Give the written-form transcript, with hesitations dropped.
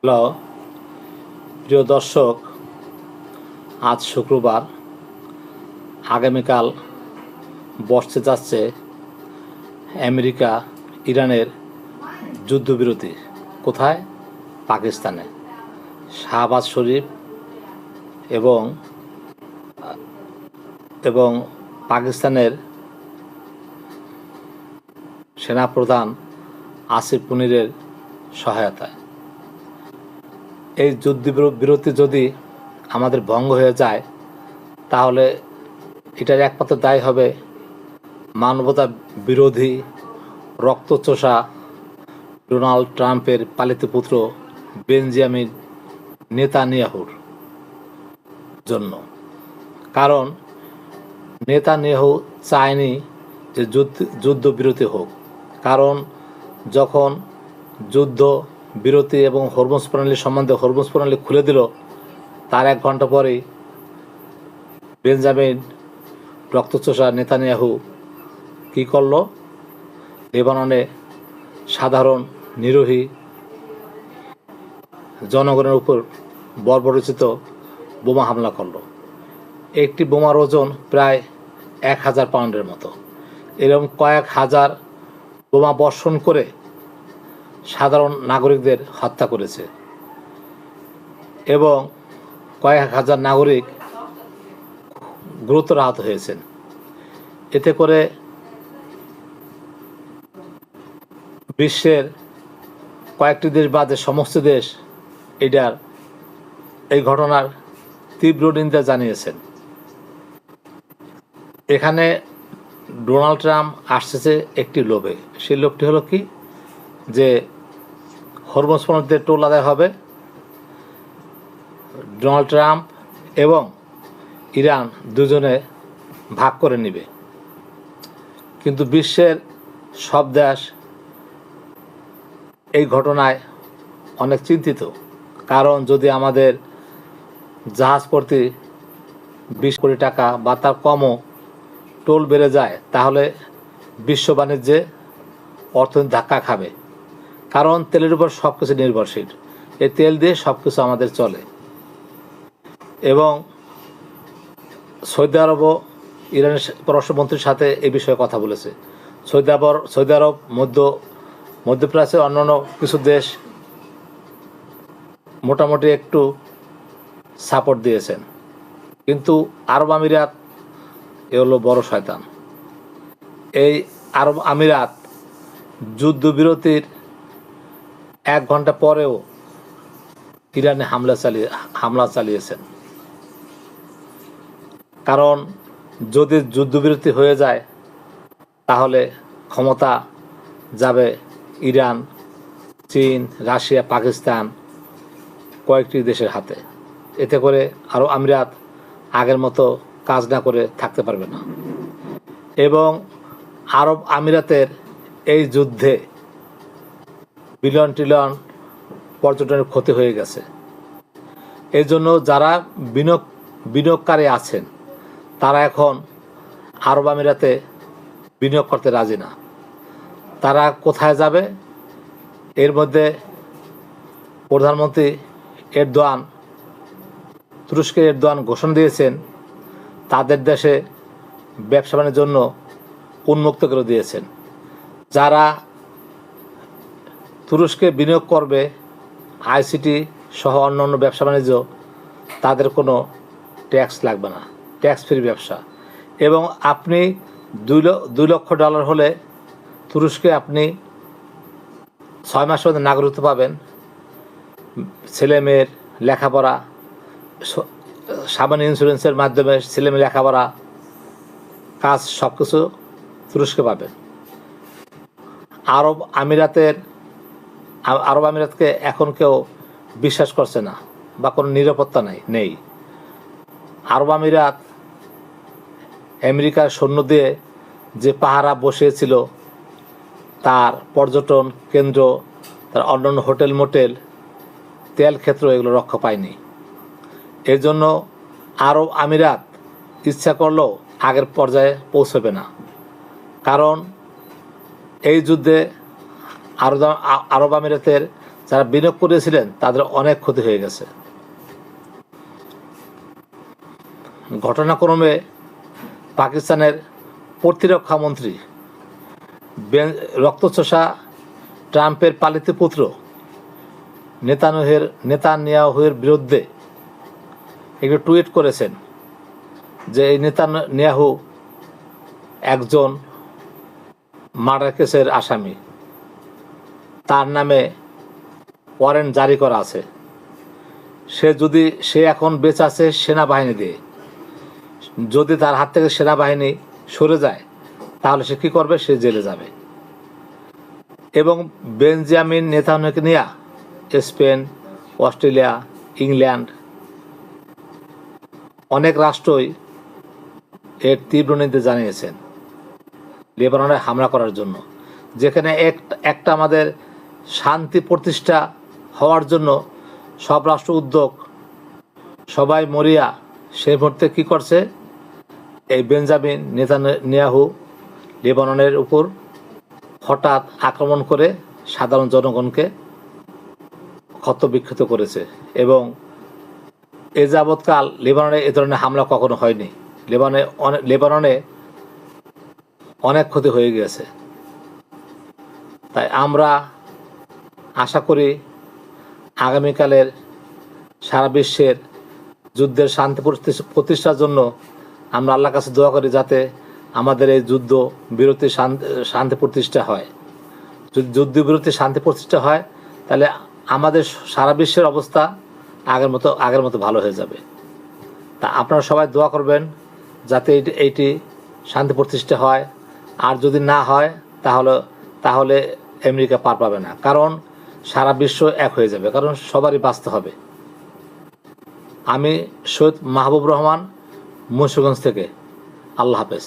Hello প্রিয় দর্শক, আজ শুক্রবার। আগামীকাল বসতে যাচ্ছে আমেরিকা ইরানের যুদ্ধবিরতি। কোথায়? পাকিস্তানে। শাহবাজ শরীফ এবং এবং পাকিস্তানের সেনাপ্রধান আসিফ মুনিরের সহায়তায়। এই যুদ্ধবিরতি যদি আমাদের ভঙ্গ হয়ে যায়, তাহলে এটার একমাত্র দায় হবে মানবতা বিরোধী রক্তচোষা ডোনাল্ড ট্রাম্পের পালিত পুত্র বেঞ্জামিন নেতানিয়াহুর জন্য। কারণ নেতানিয়াহু চায়নি যে যুদ্ধবিরতি হোক। কারণ যখন যুদ্ধ বিরতি এবং হরমুজ প্রণালী সম্বন্ধে হরমুজ প্রণালী খুলে দিল, তার 1 ঘন্টা পরেই বেঞ্জামিন রক্তচোষা নেতানিয়াহু কী করল? লেবাননে সাধারণ নিরীহ জনগণের উপর বর্বরোচিত বোমা হামলা করল। একটি বোমার ওজন প্রায় 1000 পাউন্ডের মতো। এরকম কয়েক হাজার বোমা বর্ষণ করে সাধারণ নাগরিকদের হত্যা করেছে এবং কয়েক হাজার নাগরিক গুরুতর আহত হয়েছেন। এতে করে বিশ্বের কয়েকটি দেশ বাদে সমস্ত দেশ এই ঘটনার তীব্র নিন্দা জানিয়েছেন। এখানে ডোনাল্ড ট্রাম্প আসছে একটি লোভে। সেই লোভটি হলো কি? যে হরমুজ প্রণালীতে টোল আদায় হবে। ডোনাল্ড ট্রাম্প এবং ইরান দুজনে ভাগ করে নেবে। কিন্তু বিশ্বের সব দেশ এই ঘটনায় অনেক চিন্তিত। কারণ যদি আমাদের জাহাজ প্রতি 20 কোটি টাকা বা তার কমও টোল বেড়ে যায়, তাহলে বিশ্ব বাণিজ্যে অর্থনীতি ধাক্কা খাবে। কারণ তেলের উপর সব কিছু নির্ভরশীল। এই তেল দিয়ে সব কিছু আমাদের চলে। এবং সৌদি আরবও ইরানের পররাষ্ট্রমন্ত্রীর সাথে এই বিষয়ে কথা বলেছে। সৌদি আরব মধ্যপ্রাচ্যের অন্যান্য কিছু দেশ মোটামুটি একটু সাপোর্ট দিয়েছেন, কিন্তু আরব আমিরাত এ হলো বড় শয়তান। এই আরব আমিরাত যুদ্ধবিরতির 1 ঘন্টা পরেও ইরানে হামলা চালিয়েছেন। কারণ যদি যুদ্ধবিরতি হয়ে যায়, তাহলে ক্ষমতা যাবে ইরান, চীন, রাশিয়া, পাকিস্তান কয়েকটি দেশের হাতে। এতে করে আরব আমিরাত আগের মতো কাজ না করে থাকতে পারবে না। এবং আরব আমিরাতের এই যুদ্ধে বিলিয়ন পর্যটনের ক্ষতি হয়ে গেছে। এই জন্য যারা বিনিয়োগকারী আছেন, তারা এখন আরব আমিরাতে বিনিয়োগ করতে রাজি না। তারা কোথায় যাবে? এর মধ্যে প্রধানমন্ত্রী তুরস্কের এরদোয়ান ঘোষণা দিয়েছেন তাদের দেশে ব্যবসা বাণিজ্যের জন্য উন্মুক্ত করে দিয়েছেন। যারা তুরস্কে বিনিয়োগ করবে, আইসিটি সহ অন্যান্য ব্যবসা বাণিজ্য, তাদের কোনো ট্যাক্স লাগবে না, ট্যাক্স ফ্রি ব্যবসা। এবং আপনি $2 লক্ষ হলে তুরস্কে আপনি 6 মাসের মধ্যে নাগরিকত্ব পাবেন। ছেলে মেয়ের লেখাপড়া, সামান্য ইন্স্যুরেন্সের মাধ্যমে ছেলে মেয়ে লেখাপড়া, কাজ সব কিছু তুরস্কে পাবেন। আরব আমিরাতকে এখন কেউ বিশ্বাস করছে না বা কোনো নিরাপত্তা নেই। আরব আমিরাত আমেরিকার সৈন্য দিয়ে যে পাহারা বসিয়েছিল, তার পর্যটন কেন্দ্র, তার অন্যান্য হোটেল মোটেল, তেল ক্ষেত্র, এগুলো রক্ষা পায়নি। এর জন্য আরব আমিরাত ইচ্ছা করলেও আগের পর্যায়ে পৌঁছবে না। কারণ এই যুদ্ধে আরব আমিরাতের যারা বিনিয়োগ করেছিলেন তাদের অনেক ক্ষতি হয়ে গেছে। ঘটনাক্রমে পাকিস্তানের প্রতিরক্ষা মন্ত্রী রক্তচোষা ট্রাম্পের পালিত পুত্র নেতানিয়াহুর বিরুদ্ধে একটি টুইট করেছেন যে এই নেতানিয়াহু একজন মার্ডার কেসের আসামি, তার নামে ওয়ারেন্ট জারি করা আছে। সে এখন বেঁচে আছে সেনাবাহিনী দিয়ে, যদি তার হাত থেকে সেনাবাহিনী সরে যায় তাহলে সে কী করবে? সে জেলে যাবে। এবং বেঞ্জামিন নেতানিয়াহুকে নিয়ে স্পেন, অস্ট্রেলিয়া, ইংল্যান্ড অনেক রাষ্ট্রই এর তীব্র নিন্দা জানিয়েছেন লেবাননে হামলা করার জন্য, যেখানে একটা আমাদের শান্তি প্রতিষ্ঠা হওয়ার জন্য সব রাষ্ট্র উদ্যোগ, সবাই মরিয়া, সেই মুহূর্তে কী করছে? এই বেঞ্জামিন নেতানিয়াহু লেবাননের উপর হঠাৎ আক্রমণ করে সাধারণ জনগণকে ক্ষতবিক্ষত করেছে। এবং এ যাবৎকাল লেবাননে এ ধরনের হামলা কখনো হয়নি। লেবাননে অনেক ক্ষতি হয়ে গেছে। তাই আমরা আশা করি আগামীকালের সারা বিশ্বের যুদ্ধের শান্তি প্রতিষ্ঠার জন্য আমরা আল্লাহর কাছে দোয়া করি যাতে আমাদের এই যুদ্ধ বিরতি শান্তি প্রতিষ্ঠা হয়। যদি যুদ্ধবিরতি শান্তি প্রতিষ্ঠা হয় তাহলে আমাদের সারা বিশ্বের অবস্থা আগের মতো ভালো হয়ে যাবে। তা আপনারা সবাই দোয়া করবেন যাতে এইটি শান্তি প্রতিষ্ঠা হয়। আর যদি না হয় তাহলে আমেরিকা পার পাবে না, কারণ সারা বিশ্ব এক হয়ে যাবে, কারণ সবারই বাঁচতে হবে। আমি সৈয়দ মাহবুব রহমান, মুন্সিগঞ্জ থেকে। আল্লাহ হাফেজ।